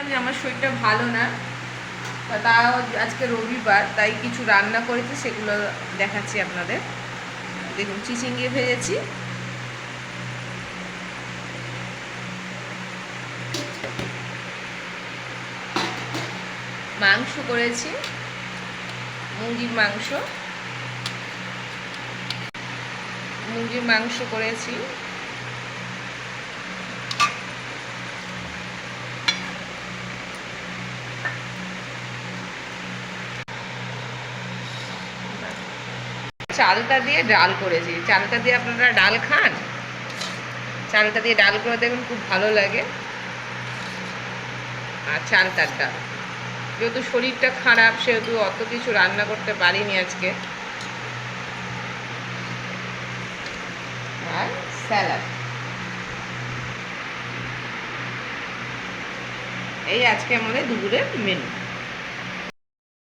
বললাম যে আমার শরীরটা ভালো না, তাও আজকে রবিবার, তাই কিছু রান্না করেছি, সেগুলো দেখাচ্ছি আপনাদের। দেখুন, চিচিঙ্গে ভেজেছি, মাংস করেছি, মুরগির মাংস করেছি, চালটা দিয়ে ডাল করেছি। চালটা দিয়ে আপনারা ডাল খান? চালটা দিয়ে ডাল করে দেখুন, খুব ভালো লাগে। আর চালটার ডাল, যেহেতু শরীরটা খারাপ সেহেতু অত কিছু রান্না করতে পারিনি আজকে। আর স্যালাড, এই আজকে আমাদের দুপুরের মেনু।